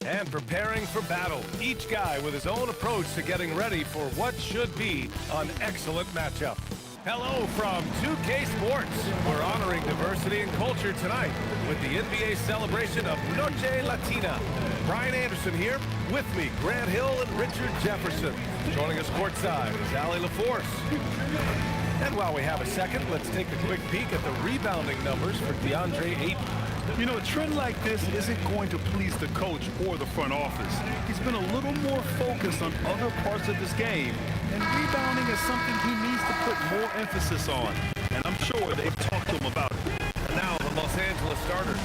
And preparing for battle, each guy with his own approach to getting ready for what should be an excellent matchup. Hello from 2K Sports. We're honoring diversity and culture tonight with the NBA celebration of Noche Latina. Brian Anderson here, with me, Grant Hill and Richard Jefferson. Joining us courtside is Allie LaForce. And while we have a second, let's take a quick peek at the rebounding numbers for DeAndre Ayton. You know, a trend like this isn't going to please the coach or the front office. He's been a little more focused on other parts of his game, and rebounding is something he needs to put more emphasis on. And I'm sure they've talked to him about it. And now the Los Angeles starters.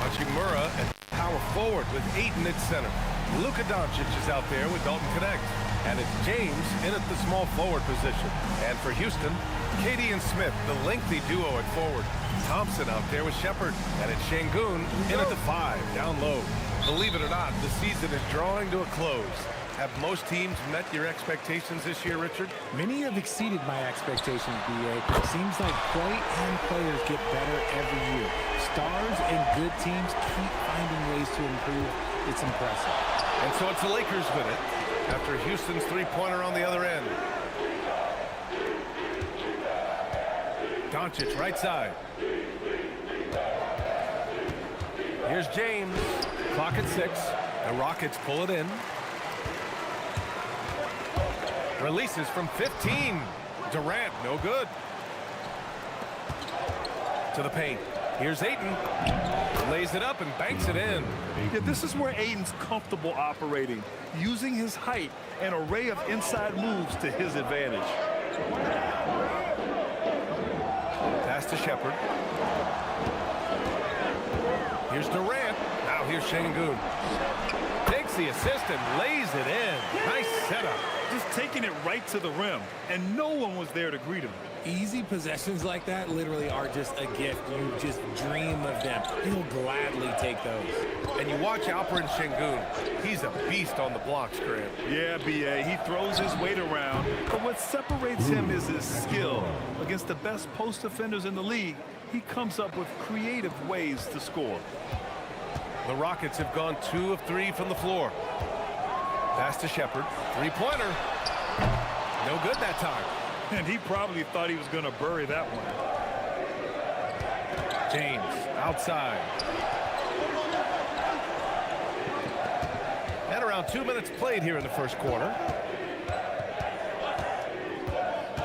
Hachimura at power forward with Ayton at center. Luka Doncic is out there with Dalton Knecht. And it's James in at the small forward position. And for Houston, Katie and Smith, the lengthy duo at forward. Thompson out there with Shepard. And it's Şengün in at the 5, down low. Believe it or not, the season is drawing to a close. Have most teams met your expectations this year, Richard? Many have exceeded my expectations, B.A. Seems like play and players get better every year. Stars and good teams keep finding ways to improve. It's impressive. And so it's the Lakers with it after Houston's three-pointer on the other end. Doncic right side. Here's James. Clock at 6. The Rockets pull it in. Releases from 15. Durant, no good. To the paint. Here's Ayton. Lays it up and banks it in. Yeah, this is where Ayton's comfortable operating, using his height and array of inside moves to his advantage. Pass to Shepard. Here's Durant. Now here's Şengün. Takes the assist and lays it in. Nice setup. Just taking it right to the rim, and no one was there to greet him. Easy possessions like that literally are just a gift. You just dream of them. He'll gladly take those. And you watch Alperen Şengün. He's a beast on the blocks, Grant. Yeah, B.A., he throws his weight around, but what separates him is his skill. Against the best post defenders in the league, he comes up with creative ways to score. The Rockets have gone 2 of 3 from the floor. Pass to Shepard. Three-pointer. No good that time. And he probably thought he was going to bury that one. James outside. And around 2 minutes played here in the first quarter.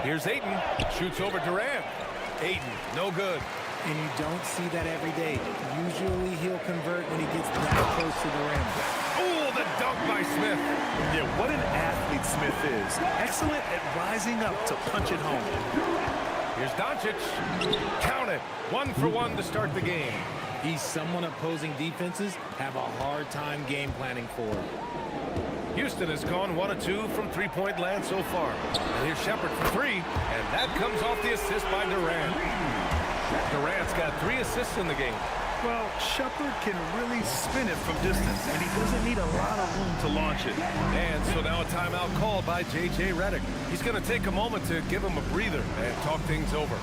Here's Ayton. Shoots over Durant. Ayton, no good. And you don't see that every day. Usually he'll convert when he gets that close to the rim. Oh, the dunk by Smith. Yeah, what an athlete Smith is. Excellent at rising up to punch it home. Here's Doncic. Count it. 1 for 1 to start the game. He's someone opposing defenses have a hard time game planning for. Houston has gone 1 of 2 from three-point land so far. And here's Shepard for 3. And that comes off the assist by Durant. Durant's got 3 assists in the game. Well, Shepard can really spin it from distance, and he doesn't need a lot of room to launch it. And so now a timeout called by J.J. Redick. He's going to take a moment to give him a breather and talk things over.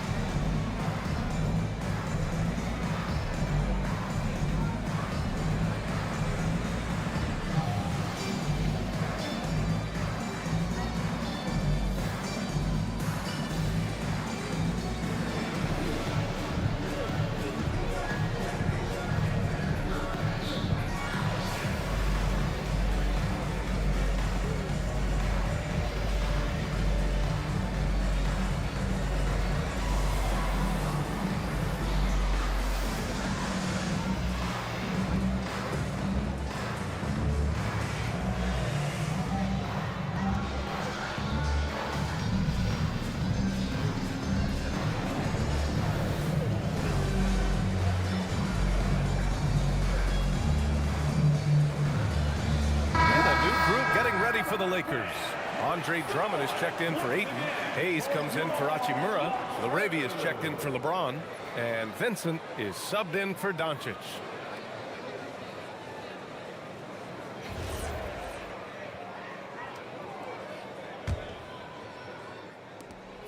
For the Lakers. Andre Drummond is checked in for Ayton. Hayes comes in for Hachimura. LaRavia is checked in for LeBron. And Vincent is subbed in for Doncic.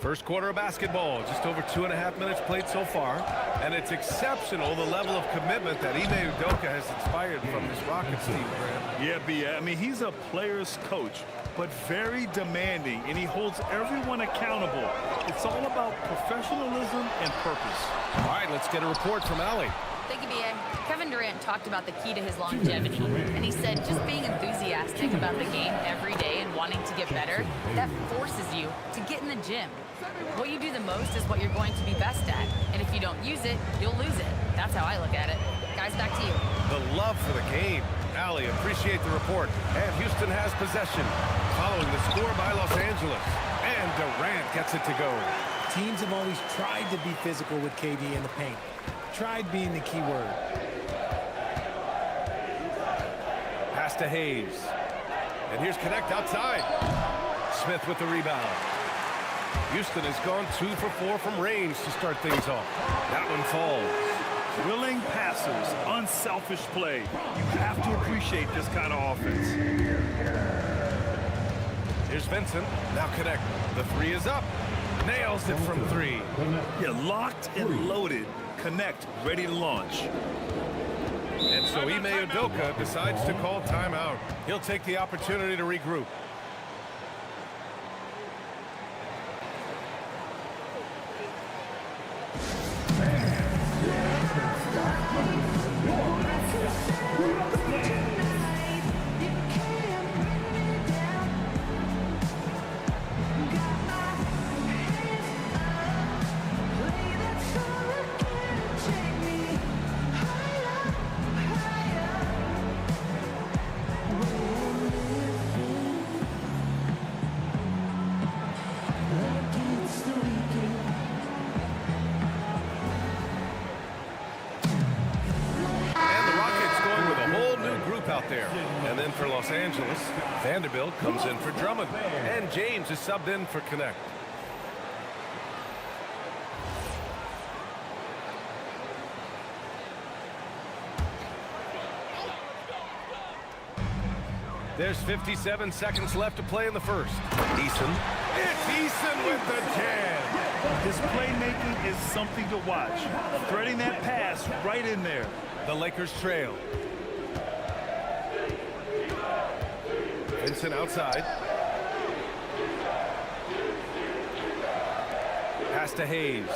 First quarter of basketball, just over 2.5 minutes played so far. And it's exceptional the level of commitment that Ime Udoka has inspired from this Rockets team, Grant. Yeah, B.A. I mean, he's a player's coach, but very demanding, and he holds everyone accountable. It's all about professionalism and purpose. All right, let's get a report from Allie. Thank you, B.A. Kevin Durant talked about the key to his longevity, and he said just being enthusiastic about the game every day and wanting to get better, that forces you to get in the gym. What you do the most is what you're going to be best at, and if you don't use it, you'll lose it. That's how I look at it. Guys, back to you. The love for the game. Allie, appreciate the report. And Houston has possession following the score by Los Angeles. And Durant gets it to go. Teams have always tried to be physical with KD in the paint. Tried being the key word. Pass to Hayes. And here's Connect outside. Smith with the rebound. Houston has gone 2 for 4 from range to start things off. That one falls. Willing passers, unselfish play. You have to appreciate this kind of offense. Here's Vincent. Now Connect. The three is up. Nails it from 3. Yeah, locked and loaded. Connect, ready to launch. And so Ime Udoka decides to call timeout. He'll take the opportunity to regroup. Out there. And then for Los Angeles, Vanderbilt comes in for Drummond. And James is subbed in for Connect. There's 57 seconds left to play in the first. Eason. It's Eason with the jam. His playmaking is something to watch. Threading that pass right in there. The Lakers trail. Vincent outside. Pass to Hayes.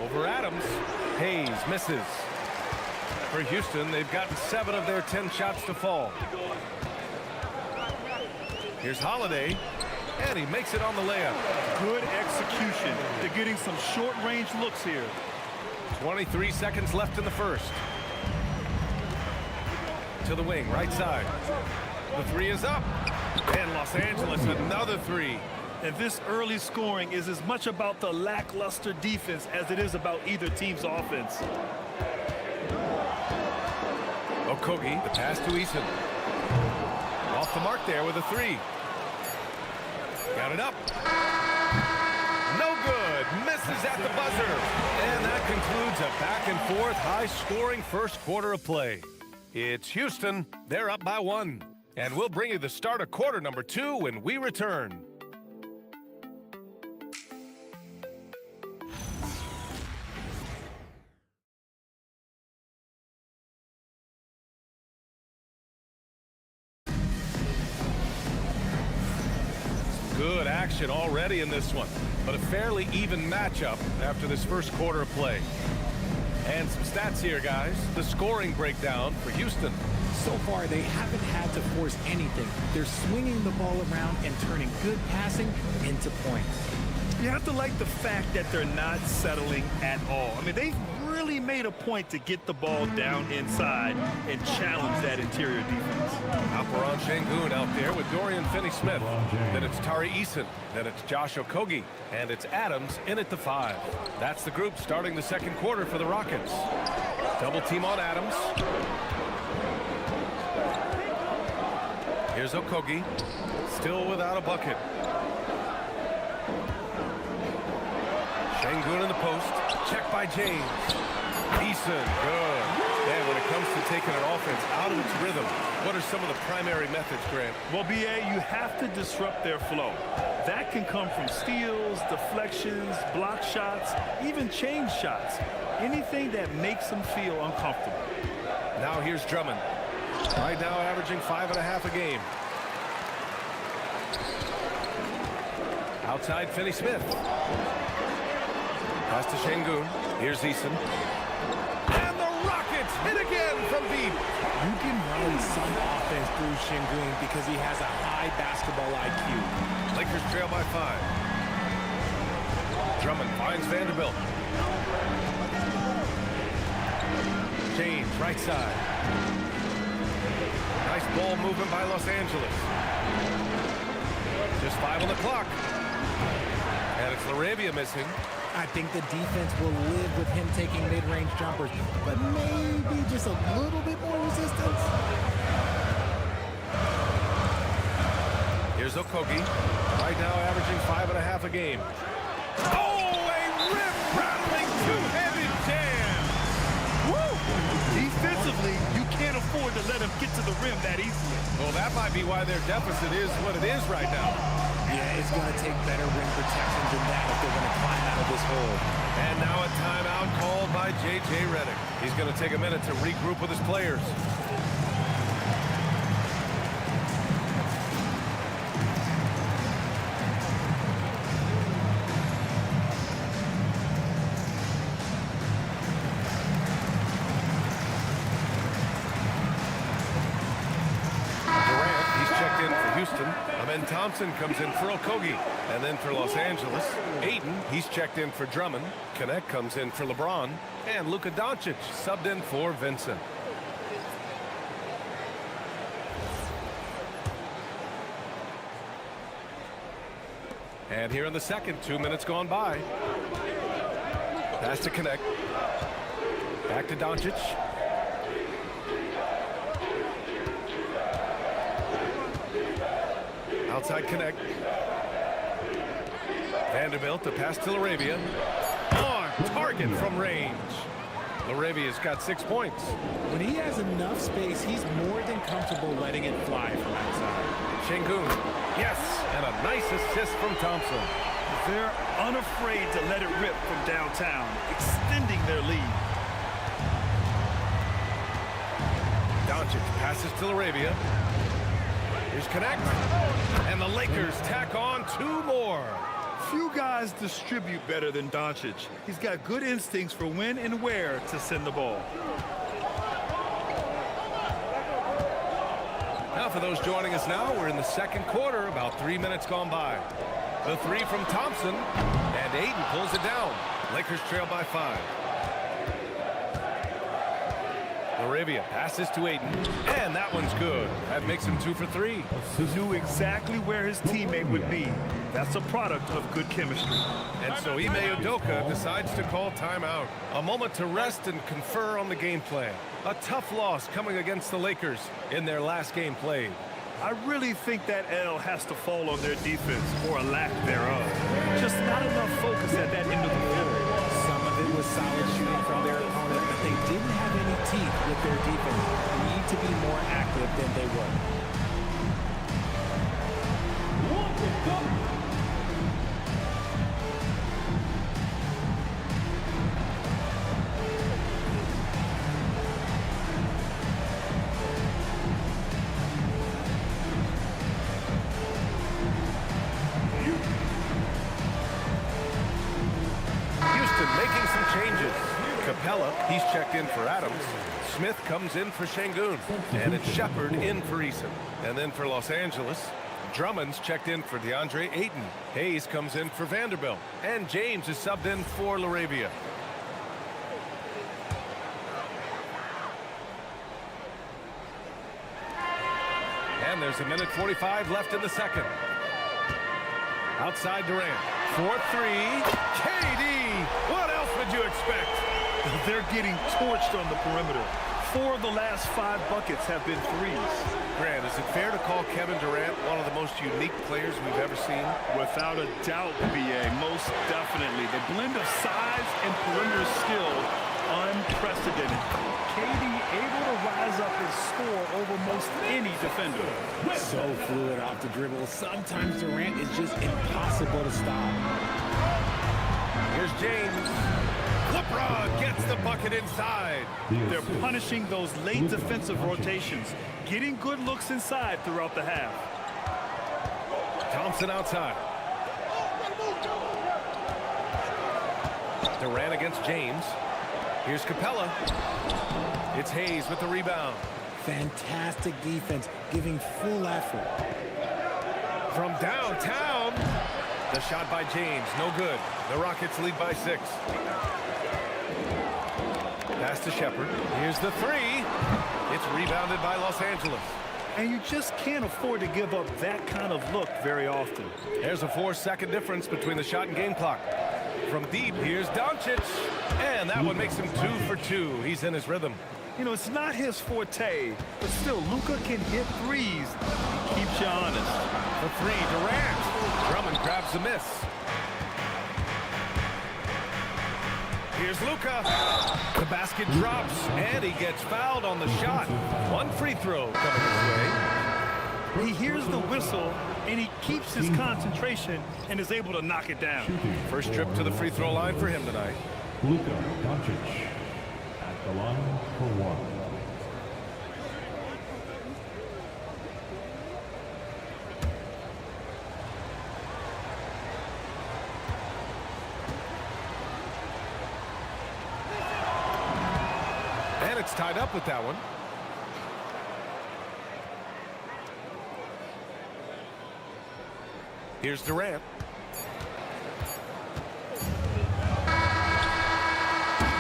Over Adams. Hayes misses. For Houston, they've gotten 7 of their 10 shots to fall. Here's Holiday. And he makes it on the layup. Good execution. They're getting some short-range looks here. 23 seconds left in the first. To the wing, right side. The three is up. And Los Angeles, another 3. And this early scoring is as much about the lackluster defense as it is about either team's offense. Okogie, the pass to Eason. Off the mark there with a 3. Got it up. No good. Misses at the buzzer. And that concludes a back-and-forth, high-scoring first quarter of play. It's Houston. They're up by 1. And we'll bring you the start of quarter number 2 when we return. Good action already in this one, but a fairly even matchup after this first quarter of play. And some stats here, guys. The scoring breakdown for Houston. So far, they haven't had to force anything. They're swinging the ball around and turning good passing into points. You have to like the fact that they're not settling at all. I mean, they've really made a point to get the ball down inside and challenge that interior defense. Alperen Sengun out there with Dorian Finney-Smith. Then it's Tari Eason. Then it's Josh Okogie. And it's Adams in at the 5. That's the group starting the second quarter for the Rockets. Double team on Adams. Here's Okogie. Still without a bucket. Sengun in the post. Check by James. Eason, good. And when it comes to taking an offense out of its rhythm, what are some of the primary methods, Grant? Well, B.A., you have to disrupt their flow. That can come from steals, deflections, block shots, even change shots. Anything that makes them feel uncomfortable. Now here's Drummond. Right now averaging 5.5 a game. Outside Finney-Smith. Pass to Şengün. Here's Eason. And the Rockets hit again from deep. You can run some offense through Şengün because he has a high basketball IQ. Lakers trail by 5. Drummond finds Vanderbilt. James, right side. Nice ball movement by Los Angeles. Just 5 on the clock. And it's LaRavia missing. I think the defense will live with him taking mid-range jumpers, but maybe just a little bit more resistance. Here's Okogie. Right now averaging 5.5 a game. Oh, a rip-rattling two-handed jam. Woo! Defensively, you can't afford to let him get to the rim that easily. Well, that might be why their deficit is what it is right now. Yeah, it's going to take better rim protection than that if they're going to climb out of this hole. And now a timeout called by J.J. Redick. He's going to take a minute to regroup with his players. Houston. Amen Thompson comes in for Okogie. And then for Los Angeles, Ayton, he's checked in for Drummond. Connect comes in for LeBron. And Luka Doncic subbed in for Vincent. And here in the second, 2 minutes gone by. Pass to Connect. Back to Doncic. Outside Connect. Vanderbilt, the pass to LaRavia. On target from range. LaRavia's got 6 points. When he has enough space, he's more than comfortable letting it fly from outside. Şengün, yes, and a nice assist from Thompson. They're unafraid to let it rip from downtown, extending their lead. Doncic passes to LaRavia. Here's Connect. And the Lakers tack on 2 more. Few guys distribute better than Doncic. He's got good instincts for when and where to send the ball. Now for those joining us now, we're in the second quarter, about 3 minutes gone by. The 3 from Thompson, and Ayton pulls it down. Lakers trail by 5. LaRavia passes to Ayton, and that one's good. That makes him 2 for 3. Knew exactly where his teammate would be. That's a product of good chemistry. And so Ime Udoka decides to call timeout. A moment to rest and confer on the game plan. A tough loss coming against the Lakers in their last game played. I really think that L has to fall on their defense, or a lack thereof. Just not enough focus at that end of the floor. Some of it was solid shooting from their opponent, but they didn't have any teeth with their defense. They need to be more active than they were. Making some changes. Capella, he's checked in for Adams. Smith comes in for Şengün. And it's Shepard in for Eason. And then for Los Angeles, Drummond's checked in for DeAndre Ayton. Hayes comes in for Vanderbilt. And James is subbed in for LaRavia. And there's 1:45 left in the second. Outside Durant. 4-3. KD! What else would you expect? They're getting torched on the perimeter. 4 of the last 5 buckets have been threes. Grant, is it fair to call Kevin Durant one of the most unique players we've ever seen? Without a doubt, B.A., most definitely. The blend of size and perimeter skill, unprecedented. invested in it. KD able to rise up and score over most any defender. So fluid off the dribble. Sometimes Durant is just impossible to stop. Here's James. LeBron gets the bucket inside. They're punishing those late defensive rotations, getting good looks inside throughout the half. Thompson outside. Durant against James. Here's Capella. It's Hayes with the rebound. Fantastic defense, giving full effort. From downtown. The shot by James, no good. The Rockets lead by 6. Pass to Shepherd. Here's the 3. It's rebounded by Los Angeles. And you just can't afford to give up that kind of look very often. There's a 4-second difference between the shot and game clock. From deep, here's Doncic. And that one makes him 2 for 2. He's in his rhythm. You know, it's not his forte, but still, Luka can hit threes. He keeps you honest. For 3, Durant. Drummond grabs the miss. Here's Luka. The basket drops, and he gets fouled on the shot. 1 free throw coming his way. He hears the whistle, and he keeps his concentration and is able to knock it down. First trip to the free throw line for him tonight. Luka Doncic at the line for 1. And it's tied up with that one. Here's Durant.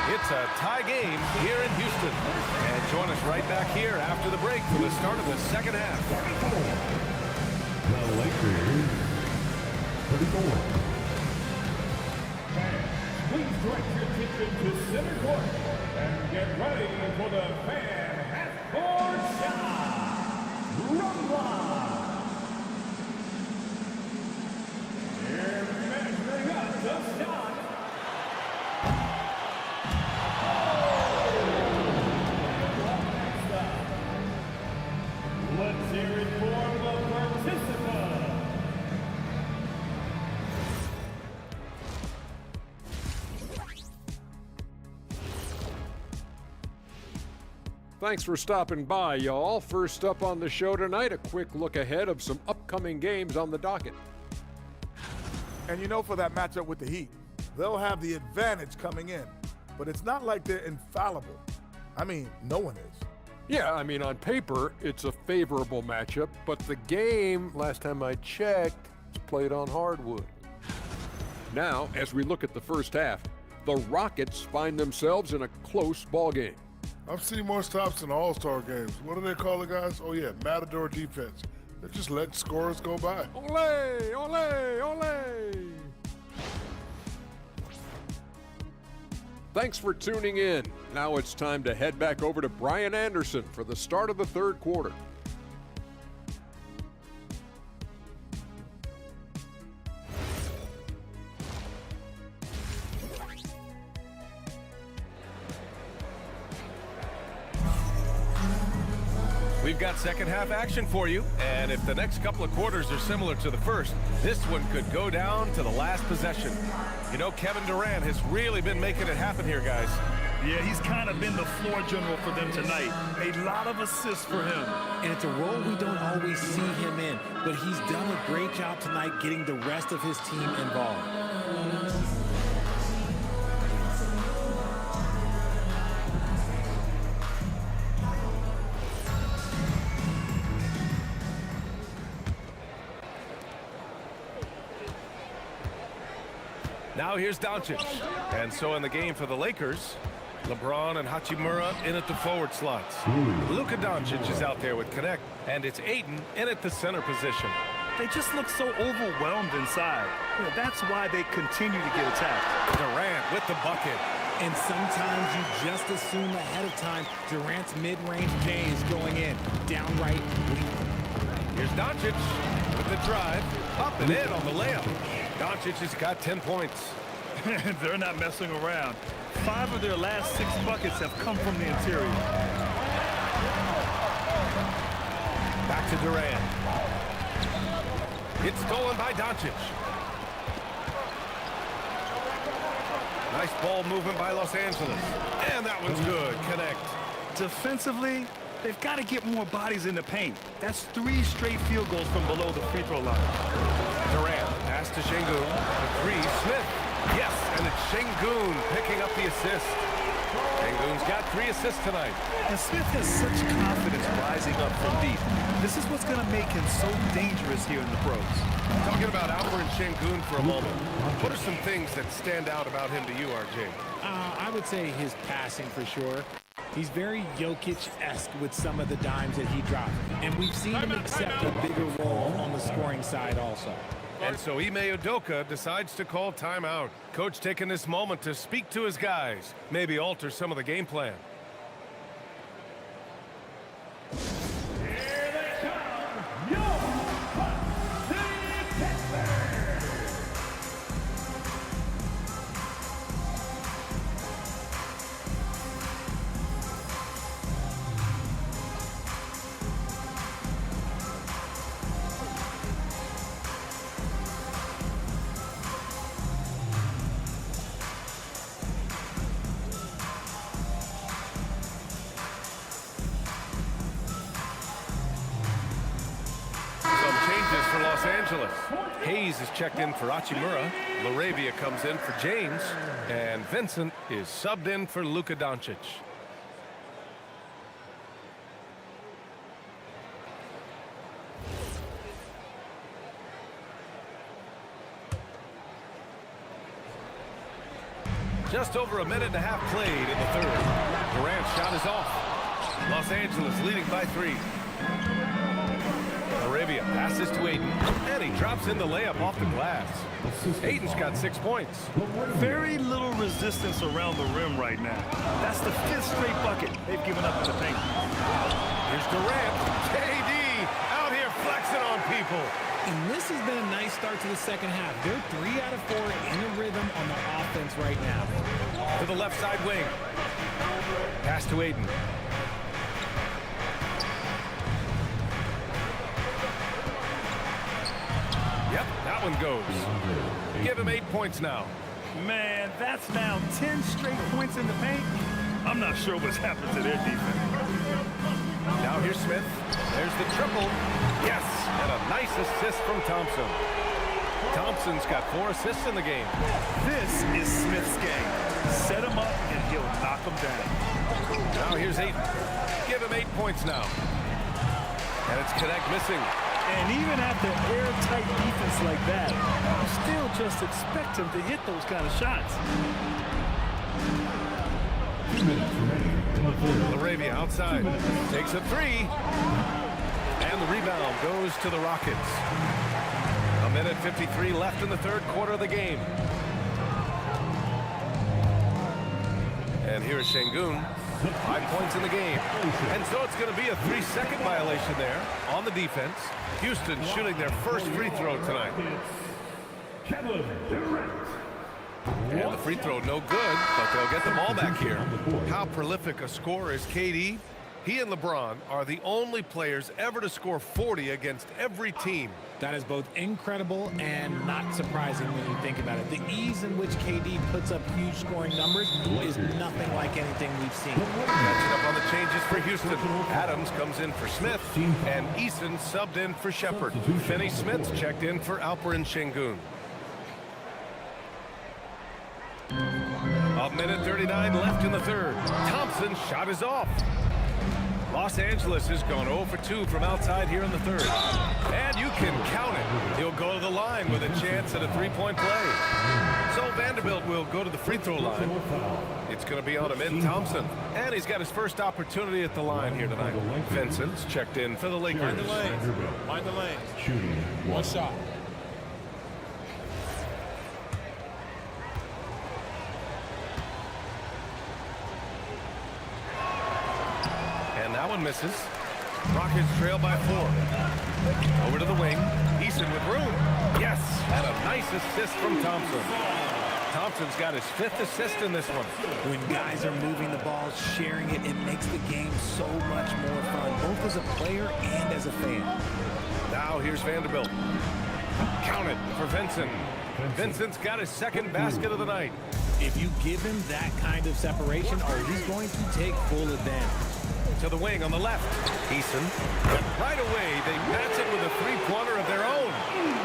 It's a tie game here in Houston. And join us right back here after the break for the start of the second half. The Lakers, 34. Please direct your attention to center court and get ready for the fan half-court shot. Rumba. Here measuring up the shot. Let's hear it for the participant. Thanks for stopping by, y'all. First up on the show tonight, a quick look ahead of some upcoming games on the docket. And you know, for that matchup with the Heat, they'll have the advantage coming in. But it's not like they're infallible. I mean, no one is. Yeah, I mean, on paper, it's a favorable matchup, but the game, last time I checked, is played on hardwood. Now, as we look at the first half, the Rockets find themselves in a close ball game. I've seen more stops in All-Star games. What do they call the guys? Oh, yeah, Matador defense. They just let scorers go by. Ole, ole, ole! Thanks for tuning in. Now it's time to head back over to Brian Anderson for the start of the third quarter. We've got second half action for you, and if the next couple of quarters are similar to the first, this one could go down to the last possession. You know, Kevin Durant has really been making it happen here, guys. Yeah, he's kind of been the floor general for them tonight. A lot of assists for him. And it's a role we don't always see him in, but he's done a great job tonight getting the rest of his team involved. Now here's Doncic. And so in the game for the Lakers, LeBron and Hachimura in at the forward slots. Luka Doncic is out there with Connect, and it's Ayton in at the center position. They just look so overwhelmed inside. You know, that's why they continue to get attacked. Durant with the bucket. And sometimes you just assume ahead of time Durant's mid-range J is going in. Downright weak. Here's Doncic with the drive. Up and in on the layup. Doncic has got 10 points. They're not messing around. 5 of their last 6 buckets have come from the interior. Back to Durant. It's stolen by Doncic. Nice ball movement by Los Angeles. And that one's good. Connect. Defensively, they've got to get more bodies in the paint. That's 3 straight field goals from below the free throw line. Durant, pass to Şengün. The 3, Smith. Yes, and it's Şengün picking up the assist. Şengün's got 3 assists tonight. And Smith has such confidence rising up from deep. This is what's going to make him so dangerous here in the pros. Talking about Alperen Şengün for a moment, what are some things that stand out about him to you, RJ? I would say his passing for sure. He's very Jokic-esque with some of the dimes that he drops. And we've seen him accept a bigger role on the scoring side also. And so Ime Udoka decides to call timeout. Coach taking this moment to speak to his guys, maybe alter some of the game plan. Here they come, your City Pistons. For Los Angeles. Hayes is checked in for Hachimura. Laravia comes in for James. And Vincent is subbed in for Luka Doncic. Just over a minute and a half played in the third. Durant's shot is off. Los Angeles leading by 3. Arabia passes to Ayton, and he drops in the layup off the glass. Ayton's got 6 points. Very little resistance around the rim right now. That's the 5th straight bucket they've given up in the paint. Here's Durant. KD out here flexing on people. And this has been a nice start to the second half. They're 3 out of 4 in a rhythm on the offense right now. To the left side wing. Pass to Ayton. Yep, that one goes. Give him 8 points now. Man, that's now 10 straight points in the paint. I'm not sure what's happened to their defense. Now here's Smith. There's the triple. Yes, and a nice assist from Thompson. Thompson's got 4 assists in the game. This is Smith's game. Set him up, and he'll knock him down. Now here's Ayton. Give him 8 points now. And it's Connect missing. And even after airtight defense like that, you still just expect him to hit those kind of shots. 2 minutes remaining in the third. Laravia outside. Takes a 3. And the rebound goes to the Rockets. A minute 53 left in the third quarter of the game. And here's Şengün. 5 points in the game. And so it's going to be a 3-second violation there on the defense. Houston shooting their first free throw tonight. Kevin Durant. And the free throw no good, but they'll get the ball back here. How prolific a scorer is KD? He and LeBron are the only players ever to score 40 against every team. That is both incredible and not surprising when you think about it. The ease in which KD puts up huge scoring numbers is nothing like anything we've seen. Catching up on the changes for Houston. Adams comes in for Smith, and Eason subbed in for Shepard. Finney Smith's checked in for Alperen Şengün. A minute 39 left in the third. Thompson's shot is off. Los Angeles has gone 0 for 2 from outside here in the third. And you can count it. He'll go to the line with a chance at a 3-point play. So Vanderbilt will go to the free throw line. It's going to be on Amin Thompson. And he's got his first opportunity at the line here tonight. Vincent's checked in for the Lakers. Mind the lane. Shooting 1 shot. That one misses. Rockets trail by 4. Over to the wing. Eason with room. Yes, and a nice assist from Thompson. Thompson's got his 5th assist in this one. When guys are moving the ball, sharing it, it makes the game so much more fun, both as a player and as a fan. Now here's Vanderbilt. Count it for Vincent. Vincent's got his 2nd basket of the night. If you give him that kind of separation, he's going to take full advantage. To the wing on the left. Eason. Right away, they match it with a three-pointer of their own.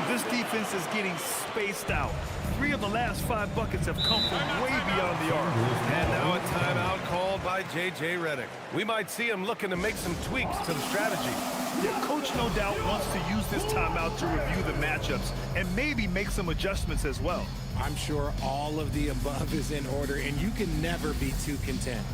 This defense is getting spaced out. 3 of the last 5 buckets have come from way beyond the arc. And now a timeout called by J.J. Redick. We might see him looking to make some tweaks to the strategy. Yeah, Coach no doubt wants to use this timeout to review the matchups and maybe make some adjustments as well. I'm sure all of the above is in order, and you can never be too content.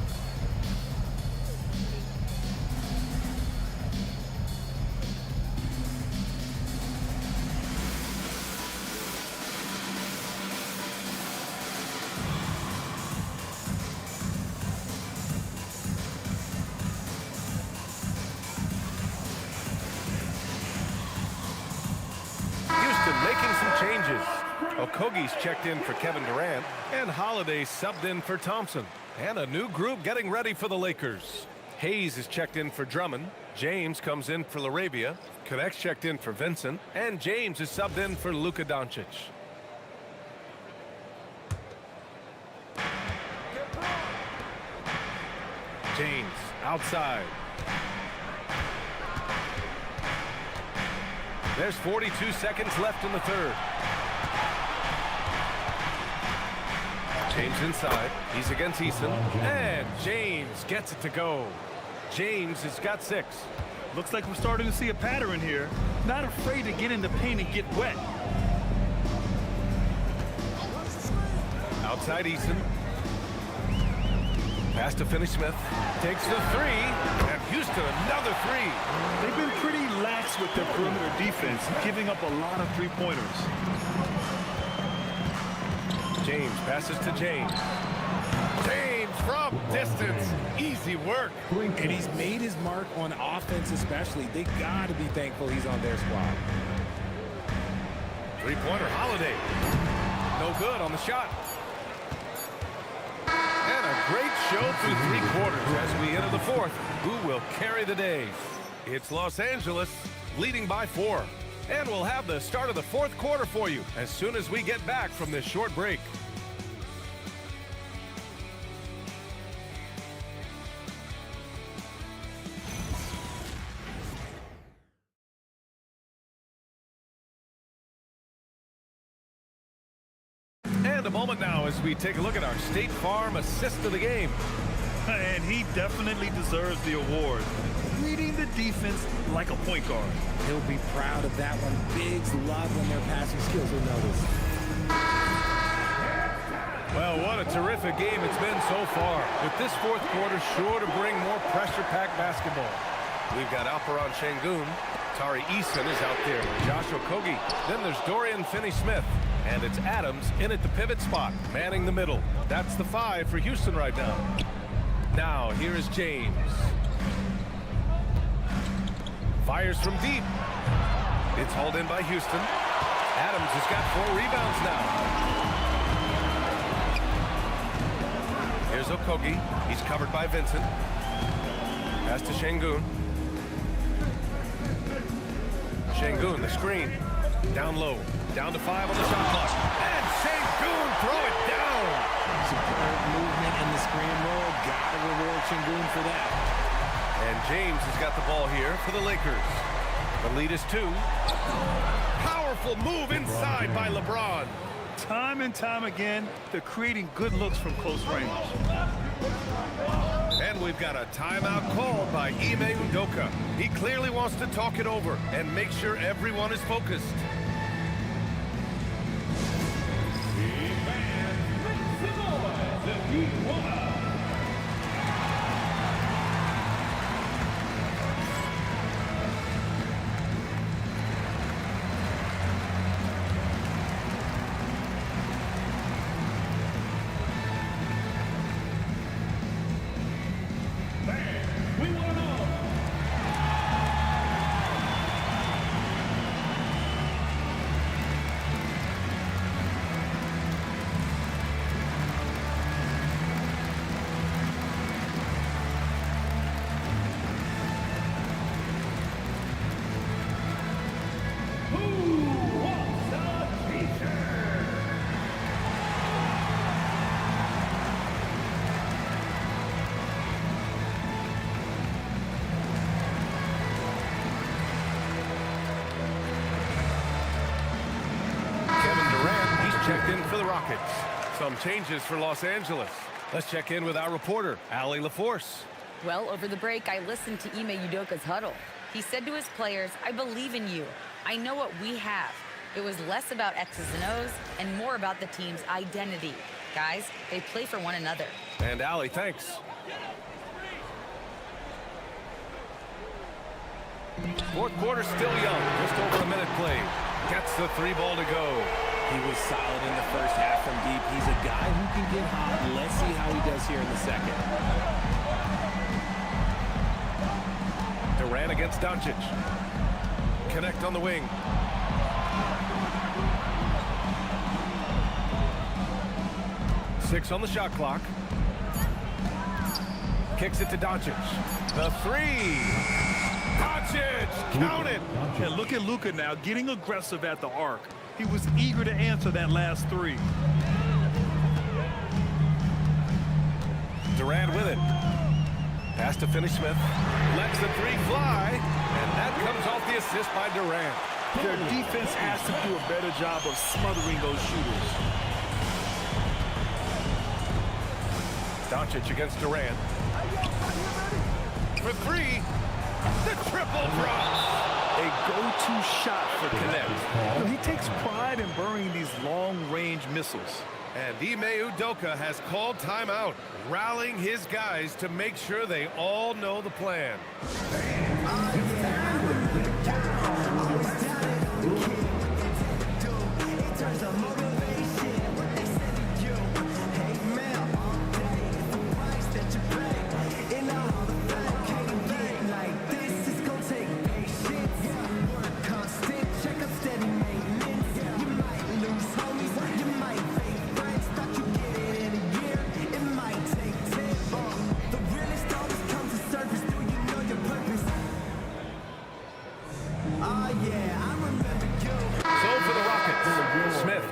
Making some changes. Okogie's checked in for Kevin Durant, and Holiday subbed in for Thompson. And a new group getting ready for the Lakers. Hayes is checked in for Drummond. James comes in for LaRavia. Connect's checked in for Vincent. And James is subbed in for Luka Doncic. James outside. There's 42 seconds left in the 3rd. James inside. He's against Eason. And James gets it to go. James has got 6. Looks like we're starting to see a pattern here. Not afraid to get in the paint and get wet. Outside Eason. Pass to Finney-Smith. Takes the 3. And Houston another 3. They've been pretty lax with their perimeter defense, giving up a lot of three-pointers. James passes to James. James from distance. Easy work. And he's made his mark on offense especially. They got to be thankful he's on their squad. Three-pointer Holiday. No good on the shot. And a great show through 3 quarters as we enter the 4th. Who will carry the day? It's Los Angeles leading by 4. And we'll have the start of the 4th quarter for you as soon as we get back from this short break. And a moment now as we take a look at our State Farm assist of the game. And he definitely deserves the award. Reading the defense like a point guard. He'll be proud of that one. Bigs love when their passing skills are noticed. Well, what a terrific game it's been so far. With this 4th quarter sure to bring more pressure-packed basketball. We've got Alperen Sengun. Tari Eason is out there with Josh Okogie. Then there's Dorian Finney-Smith. And it's Adams in at the pivot spot, manning the middle. That's the 5 for Houston right now. Now, here is James. Fires from deep. It's hauled in by Houston. Adams has got 4 rebounds now. Here's Okogie. He's covered by Vincent. Pass to Sengun. Sengun, the screen. Down low. Down to 5 on the shot clock. And Sengun throw it down. Superb movement in the screen roll. Gotta reward Sengun for that. And James has got the ball here for the Lakers. The lead is 2. Powerful move inside by LeBron. Time and time again, they're creating good looks from close range. And we've got a timeout called by Ime Udoka. He clearly wants to talk it over and make sure everyone is focused. Rockets. Some changes for Los Angeles. Let's check in with our reporter, Allie LaForce. Well, over the break, I listened to Ime Udoka's huddle. He said to his players, I believe in you. I know what we have. It was less about X's and O's and more about the team's identity. Guys, they play for one another. And Allie, thanks. Fourth quarter still young. Just over a minute played. Gets the 3 ball to go. He was solid in the first half from deep. He's a guy who can get hot. Let's see how he does here in the second. Durant against Doncic. Connect on the wing. Six on the shot clock. Kicks it to Doncic. The 3. Doncic, count it. And look at Luka now getting aggressive at the arc. He was eager to answer that last 3. Durant with it. Pass to Finney-Smith. Lets the 3 fly. And that comes off the assist by Durant. Their defense has to do a better job of smothering those shooters. Doncic against Durant. For 3. The triple drops. A go-to shot for Connect. He takes pride in burying these long-range missiles. And Ime Udoka has called timeout, rallying his guys to make sure they all know the plan.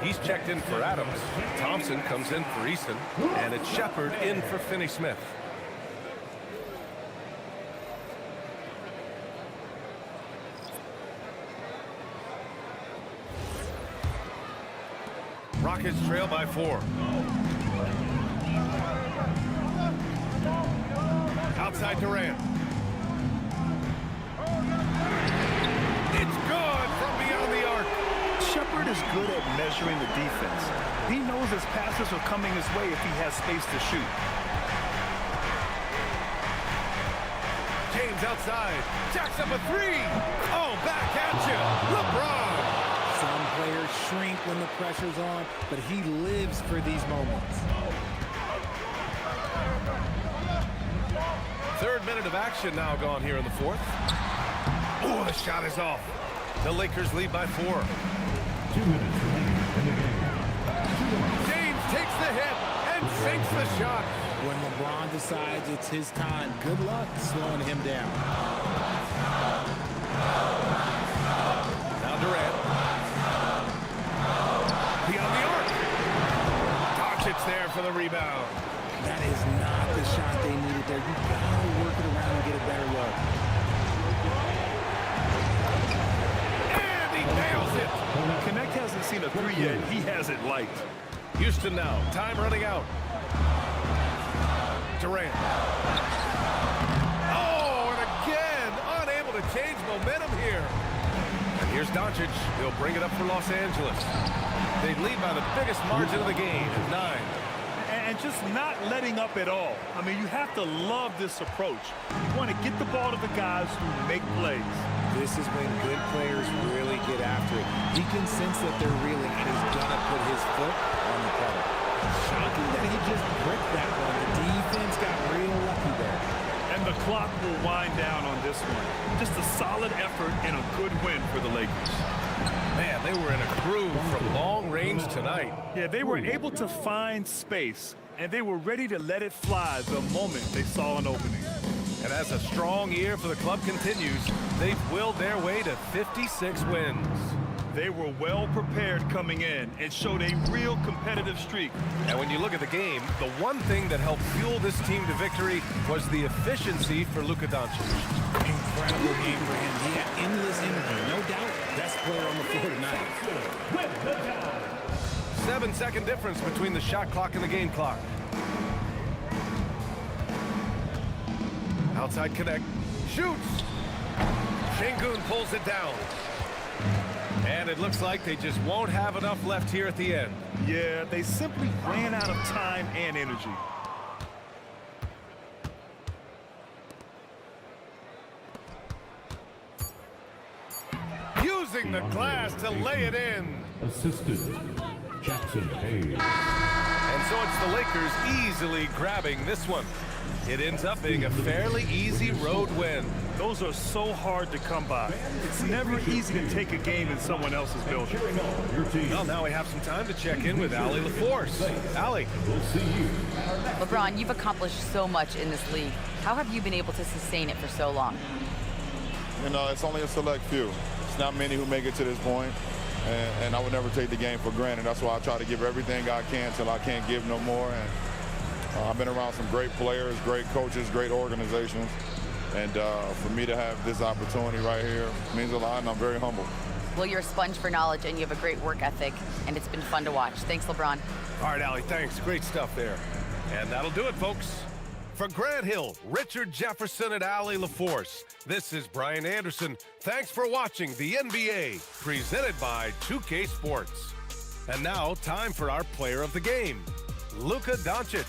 He's checked in for Adams. Thompson comes in for Easton. And it's Shepard in for Finney-Smith. Rockets trail by 4. Outside Durant. It's good from beyond the arc. Shepard is good at measuring the defense. He knows his passes are coming his way if he has space to shoot. James outside. Jacks up a 3. Oh, back at you. LeBron. Some players shrink when the pressure's on, but he lives for these moments. 3rd minute of action now gone here in the 4th. Oh, the shot is off. The Lakers lead by 4. 2 minutes remaining in the game. James takes the hit and sinks the shot. When LeBron decides it's his time, good luck slowing him down. Now Durant. Beyond the arc. Doncic there for the rebound. That is not the shot they needed there. You gotta work it around and get a better look. And he nails it. Connect hasn't seen a 3 yet. He has it light. Houston now. Time running out. Durant. Oh, and again, unable to change momentum here. And here's Doncic. He'll bring it up for Los Angeles. They lead by the biggest margin of the game at 9. And just not letting up at all. I mean, you have to love this approach. You want to get the ball to the guys who make plays. This is when good players really get after it. He can sense that they're reeling, and he's gonna put his foot on the pedal. Shocking that he just bricked that one. The defense got real lucky there. And the clock will wind down on this one. Just a solid effort and a good win for the Lakers. Man, they were in a groove from long range tonight. Yeah, they were able to find space, and they were ready to let it fly the moment they saw an opening. And as a strong year for the club continues, they've willed their way to 56 wins. They were well prepared coming in and showed a real competitive streak. And when you look at the game, the one thing that helped fuel this team to victory was the efficiency for Luka Doncic. Incredible game for him. He had endless energy. No doubt, best player on the floor tonight. 7-second difference between the shot clock and the game clock. Outside connect. Shoots. Şengün pulls it down. And it looks like they just won't have enough left here at the end. Yeah, they simply ran out of time and energy. Using the glass to lay it in. Assistant, Jackson Hayes. And so it's the Lakers easily grabbing this one. It ends up being a fairly easy road win. Those are so hard to come by. It's never easy to take a game in someone else's building. Your team. Well, now we have some time to check in with Allie LaForce. Allie. We'll see you. LeBron, you've accomplished so much in this league. How have you been able to sustain it for so long? You know, it's only a select few. It's not many who make it to this point, and I would never take the game for granted. That's why I try to give everything I can till I can't give no more. And I've been around some great players, great coaches, great organizations, and for me to have this opportunity right here means a lot, and I'm very humble. Well, you're a sponge for knowledge, and you have a great work ethic, and it's been fun to watch. Thanks, LeBron. All right, Allie, thanks. Great stuff there. And that'll do it, folks. For Grant Hill, Richard Jefferson, and Allie LaForce, this is Brian Anderson. Thanks for watching the NBA, presented by 2K Sports. And now, time for our player of the game, Luka Doncic.